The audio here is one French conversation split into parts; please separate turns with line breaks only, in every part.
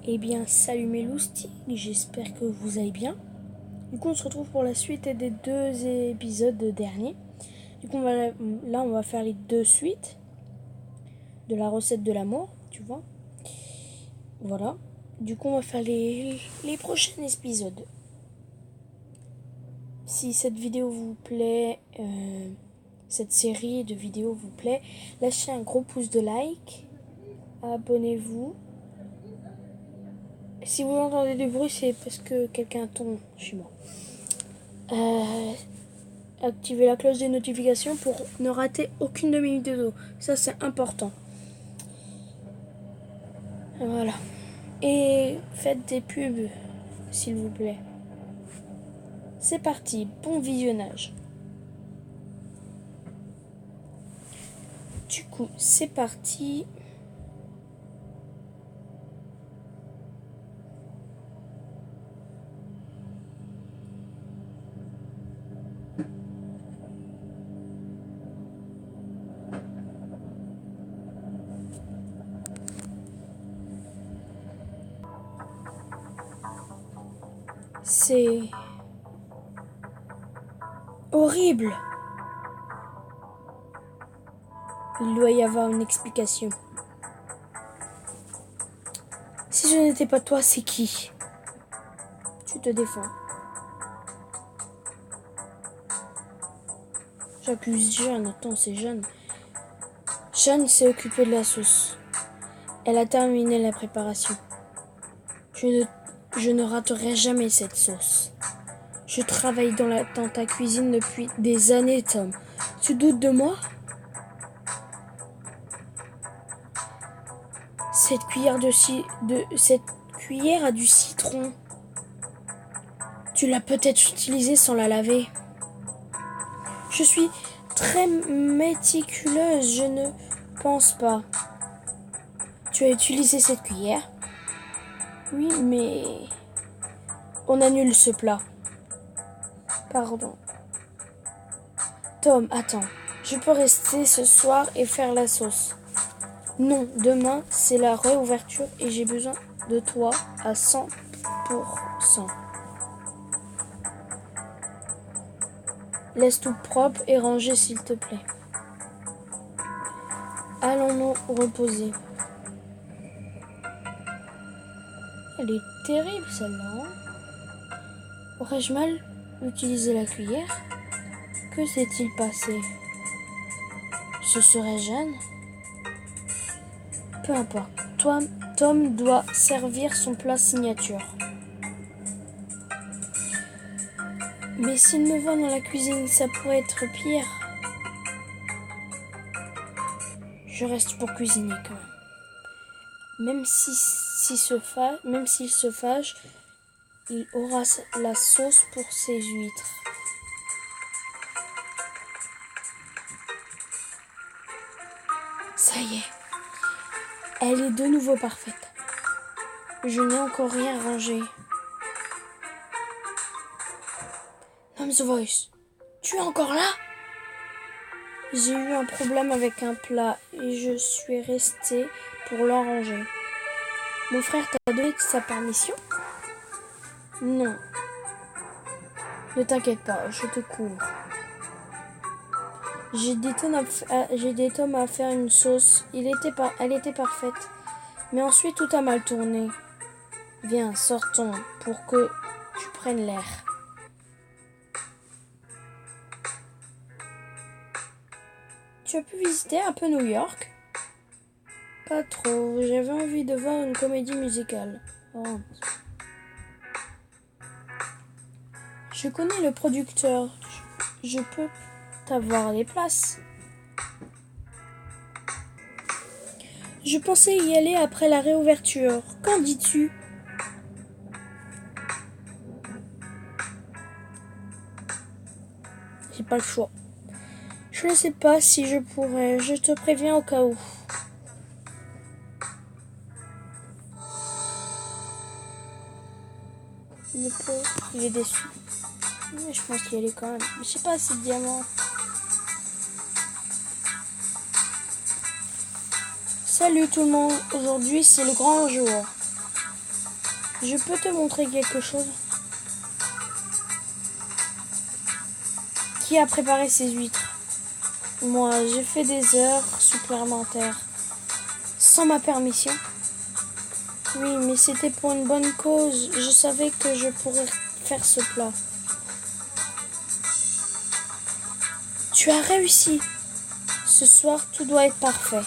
Eh bien, salut mes loustiques, j'espère que vous allez bien. Du coup, on se retrouve pour la suite des 2 épisodes derniers. Du coup, on va faire les 2 suites de la recette de l'amour, tu vois. Voilà. Du coup, on va faire les prochains épisodes. Si cette vidéo vous plaît, cette série de vidéos vous plaît, lâchez un gros pouce de like, abonnez-vous. Si vous entendez du bruit, c'est parce que quelqu'un tombe chez moi. Activez la cloche des notifications pour ne rater aucune de mes vidéos. Ça, c'est important. Voilà. Et faites des pubs, s'il vous plaît. C'est parti, bon visionnage. Du coup, c'est parti. C'est horrible. Il doit y avoir une explication. Si je n'étais pas toi, c'est qui? Tu te défends. J'accuse Jeanne. Attends, c'est Jeanne. Jeanne s'est occupée de la sauce. Elle a terminé la préparation. Je ne raterai jamais cette sauce. Je travaille dans ta cuisine depuis des années, Tom. Tu doutes de moi? Cette cuillère a du citron. Tu l'as peut-être utilisée sans la laver. Je suis très méticuleuse, je ne pense pas. Tu as utilisé cette cuillère? Oui, mais on annule ce plat. Pardon. Tom, attends. Je peux rester ce soir et faire la sauce. Non, demain, c'est la réouverture et j'ai besoin de toi à 100%. Laisse tout propre et rangé, s'il te plaît. Allons-nous reposer. Elle est terrible, celle-là. Aurais-je mal utilisé la cuillère? Que s'est-il passé? Ce serait Jeanne? Peu importe. Tom doit servir son plat signature. Mais s'il me voit dans la cuisine, ça pourrait être pire. Je reste pour cuisiner quand même. Même s'il se fâche, il aura la sauce pour ses huîtres. Ça y est. Elle est de nouveau parfaite. Je n'ai encore rien rangé. The Voice, tu es encore là? J'ai eu un problème avec un plat et je suis restée pour le ranger. Mon frère t'a donné sa permission? Non. Ne t'inquiète pas, je te couvre. J'ai aidé Tom à faire une sauce. Elle était parfaite. Mais ensuite, tout a mal tourné. Viens, sortons pour que tu prennes l'air. Tu as pu visiter un peu New York? Pas trop. J'avais envie de voir une comédie musicale. Oh. Je connais le producteur. Je peux t'avoir des places. Je pensais y aller après la réouverture. Qu'en dis-tu? J'ai pas le choix. Je ne sais pas si je pourrais. Je te préviens au cas où. Il est déçu. Mais je pense qu'il y allait quand même. Je sais pas, c'est de diamants. Salut tout le monde. Aujourd'hui, c'est le grand jour. Je peux te montrer quelque chose? Qui a préparé ces huîtres? Moi, j'ai fait des heures supplémentaires. Sans ma permission? Oui, mais c'était pour une bonne cause. Je savais que je pourrais faire ce plat. Tu as réussi. Ce soir, tout doit être parfait.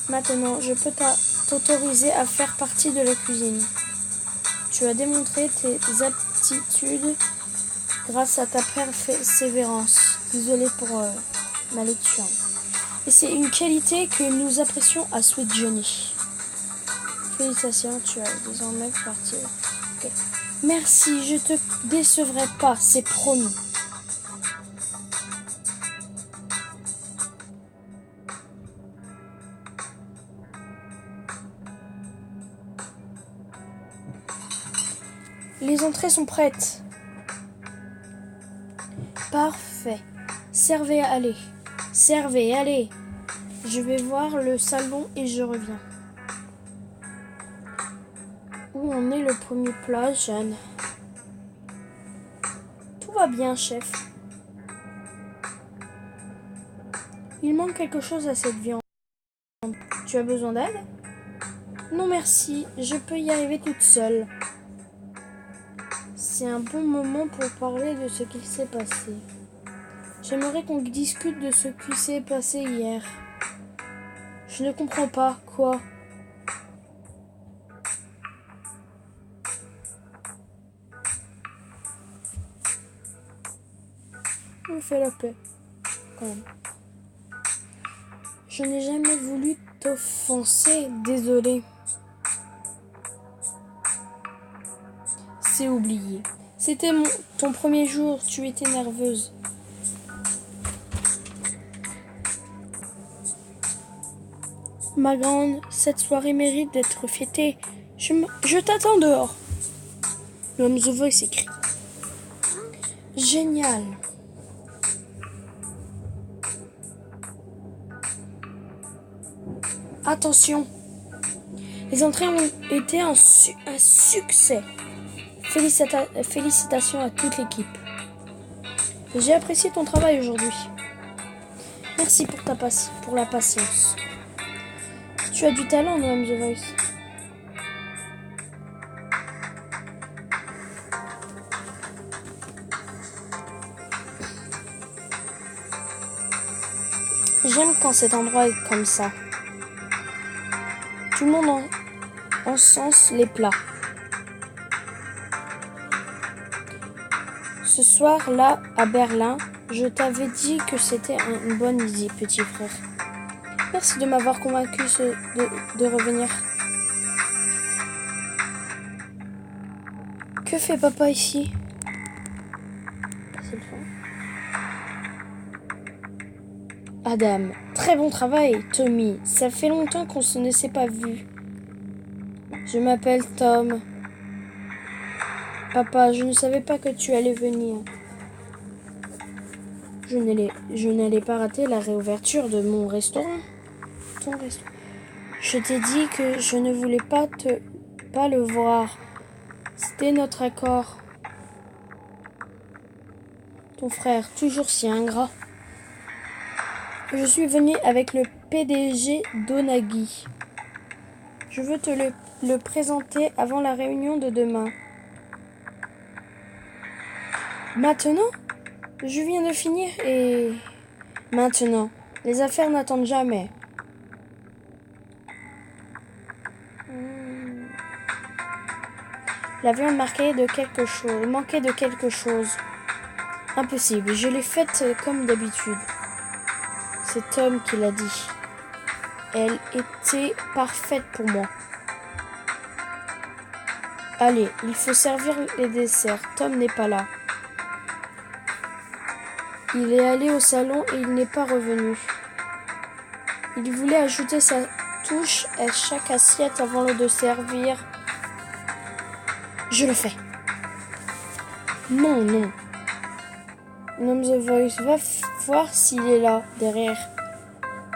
Maintenant, je peux t'autoriser à faire partie de la cuisine. Tu as démontré tes aptitudes grâce à ta persévérance. Désolé pour ma lecture. Et c'est une qualité que nous apprécions à Sweet Johnny. Félicitations, tu as désormais parti. Okay. Merci, je te décevrai pas, c'est promis. Les entrées sont prêtes. Parfait. Servez, allez. Servez, allez. Je vais voir le salon et je reviens. Où en est le premier plat, Jeanne? Tout va bien, chef. Il manque quelque chose à cette viande. Tu as besoin d'aide? Non, merci. Je peux y arriver toute seule. C'est un bon moment pour parler de ce qui s'est passé. J'aimerais qu'on discute de ce qui s'est passé hier. Je ne comprends pas. Quoi? On fait la paix, quand même. Je n'ai jamais voulu t'offenser. Désolée. C'est oublié. C'était ton premier jour. Tu étais nerveuse. Ma grande, cette soirée mérite d'être fêtée. Je t'attends dehors. L'homme The Voice écrit. Génial. Attention. Les entrées ont été un succès. Félicitations à toute l'équipe. J'ai apprécié ton travail aujourd'hui. Merci pour la patience. Tu as du talent, Noam The Voice. J'aime quand cet endroit est comme ça. Tout le monde encense les plats. Ce soir-là, à Berlin, je t'avais dit que c'était une bonne idée, petit frère. Merci de m'avoir convaincu de revenir. Que fait papa ici? C'est le fond. Adam, très bon travail, Tommy. Ça fait longtemps qu'on ne s'est pas vu. Je m'appelle Tom. Papa, je ne savais pas que tu allais venir. Je n'allais pas rater la réouverture de mon restaurant. Ton restaurant. Je t'ai dit que je ne voulais pas le voir. C'était notre accord. Ton frère, toujours si ingrat. Je suis venue avec le PDG d'Onagi. Je veux te le présenter avant la réunion de demain. Maintenant? Je viens de finir et... Maintenant. Les affaires n'attendent jamais. La viande manquait de quelque chose. Impossible, je l'ai faite comme d'habitude. C'est Tom qui l'a dit. Elle était parfaite pour moi. Allez, il faut servir les desserts. Tom n'est pas là. Il est allé au salon et il n'est pas revenu. Il voulait ajouter sa touche à chaque assiette avant de servir. Je le fais. Non. Nom The Voice, va voir s'il est là, derrière.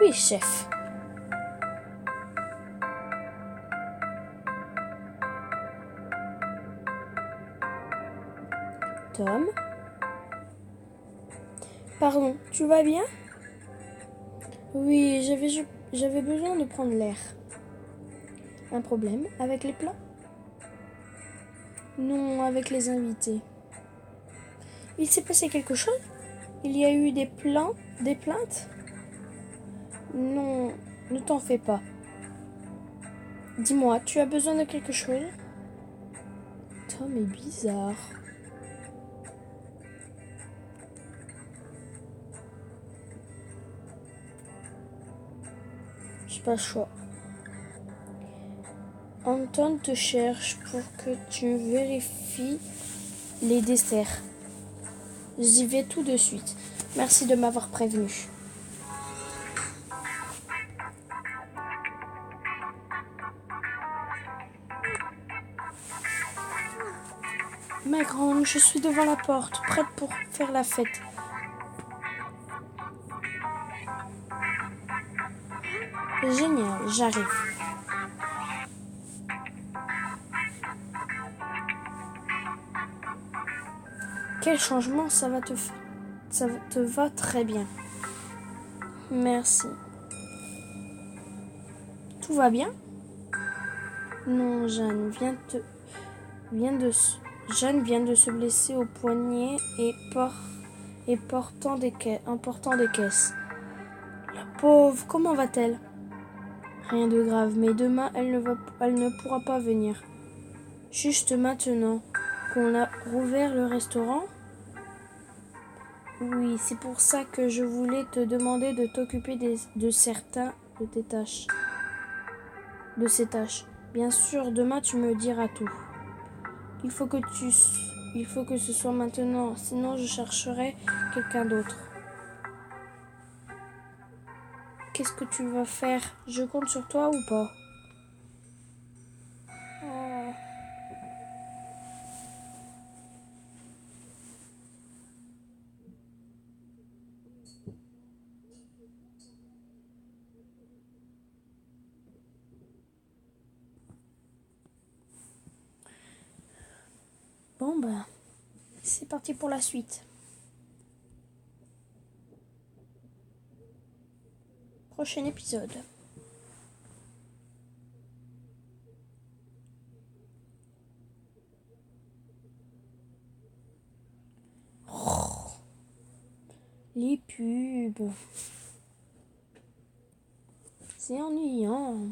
Oui, chef. Tom? Pardon, tu vas bien? Oui, j'avais besoin de prendre l'air. Un problème avec les plats? Non, avec les invités. Il s'est passé quelque chose? Il y a eu des plaintes? Non, ne t'en fais pas. Dis-moi, tu as besoin de quelque chose? Tom est bizarre. J'ai pas le choix. Anton te cherche pour que tu vérifies les desserts. J'y vais tout de suite. Merci de m'avoir prévenu. Ma grande, je suis devant la porte, prête pour faire la fête. Génial, j'arrive. Quel changement, ça te va très bien. Merci. Tout va bien? Non, Jeanne vient de se blesser au poignet et portant des caisses. La pauvre, comment va-t-elle? Rien de grave, mais demain, elle ne pourra pas venir. Juste maintenant qu'on a rouvert le restaurant? Oui, c'est pour ça que je voulais te demander de t'occuper de ces tâches. Bien sûr, demain tu me diras tout. Il faut que ce soit maintenant, sinon je chercherai quelqu'un d'autre. Qu'est-ce que tu vas faire? Je compte sur toi ou pas? Oh. Bon ben, c'est parti pour la suite. Prochain épisode. Les pubs. C'est ennuyant.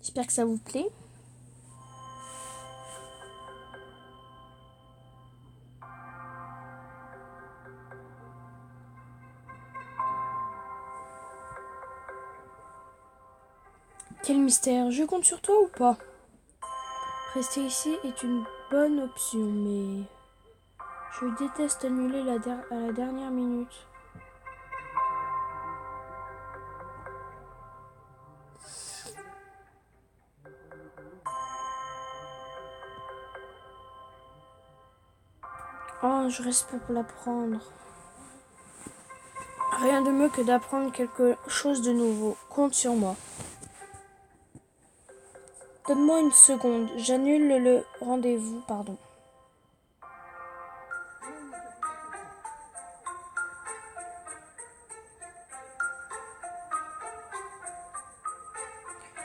J'espère que ça vous plaît. Quel mystère, je compte sur toi ou pas? Rester ici est une bonne option, mais je déteste annuler à la dernière minute. Oh, je reste pour l'apprendre. Rien de mieux que d'apprendre quelque chose de nouveau. Compte sur moi. Donne-moi une seconde. J'annule le rendez-vous, pardon.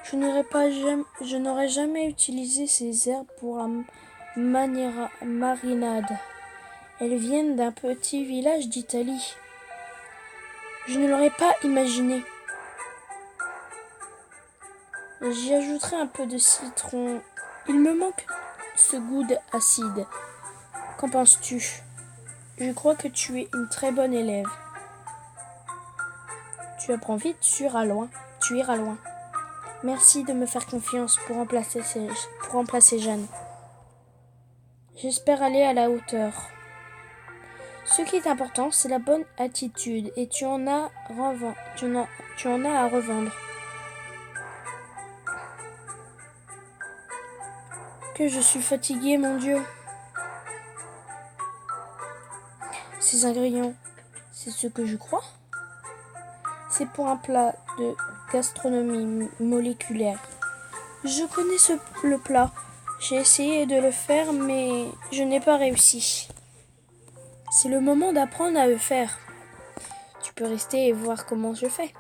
Je n'aurais jamais utilisé ces herbes pour la marinade. Elles viennent d'un petit village d'Italie. Je ne l'aurais pas imaginé. J'y ajouterai un peu de citron. Il me manque ce goût acide. Qu'en penses-tu? Je crois que tu es une très bonne élève. Tu apprends vite, tu iras loin. Merci de me faire confiance pour remplacer Jeanne. J'espère aller à la hauteur. Ce qui est important, c'est la bonne attitude et tu en as à revendre. Que je suis fatiguée, mon Dieu. Ces ingrédients, c'est ce que je crois. C'est pour un plat de gastronomie moléculaire. Je connais le plat. J'ai essayé de le faire, mais je n'ai pas réussi. C'est le moment d'apprendre à le faire. Tu peux rester et voir comment je fais.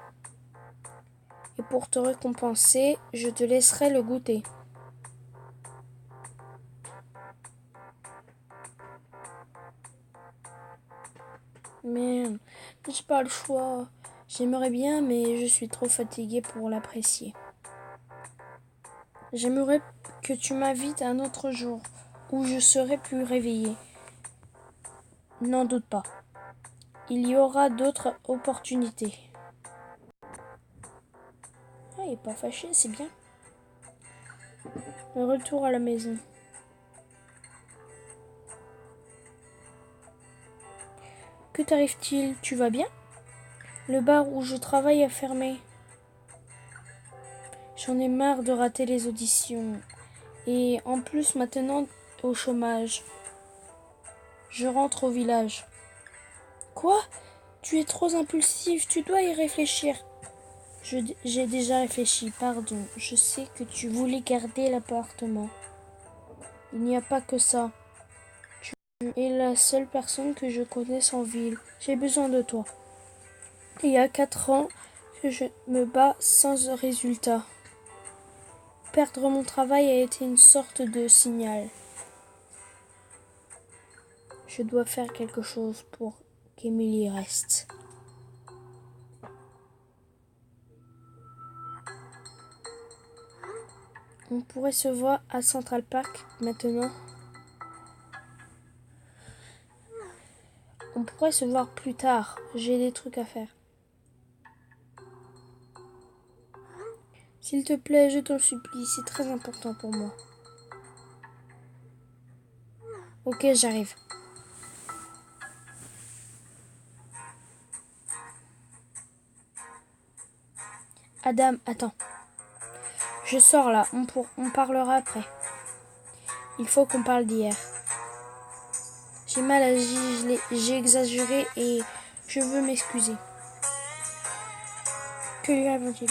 Et pour te récompenser, je te laisserai le goûter. Mais j'ai pas le choix. J'aimerais bien, mais je suis trop fatiguée pour l'apprécier. J'aimerais que tu m'invites un autre jour où je serai plus réveillée. N'en doute pas. Il y aura d'autres opportunités. Ah, il n'est pas fâché, c'est bien. Le retour à la maison. Que t'arrive-t-il? Tu vas bien? Le bar où je travaille a fermé. J'en ai marre de rater les auditions. Et en plus maintenant au chômage. Je rentre au village. Quoi? Tu es trop impulsif, tu dois y réfléchir. J'ai déjà réfléchi, pardon. Je sais que tu voulais garder l'appartement. Il n'y a pas que ça. Tu es la seule personne que je connaisse en ville. J'ai besoin de toi. Il y a 4 ans que je me bats sans résultat. Perdre mon travail a été une sorte de signal. Je dois faire quelque chose pour qu'Emily reste. On pourrait se voir à Central Park maintenant. On pourrait se voir plus tard. J'ai des trucs à faire. S'il te plaît, je t'en supplie, c'est très important pour moi. Ok, j'arrive. Adam, attends. Je sors là, on parlera après. Il faut qu'on parle d'hier. J'ai mal agi, j'ai exagéré et je veux m'excuser. Que lui arrive-t-il?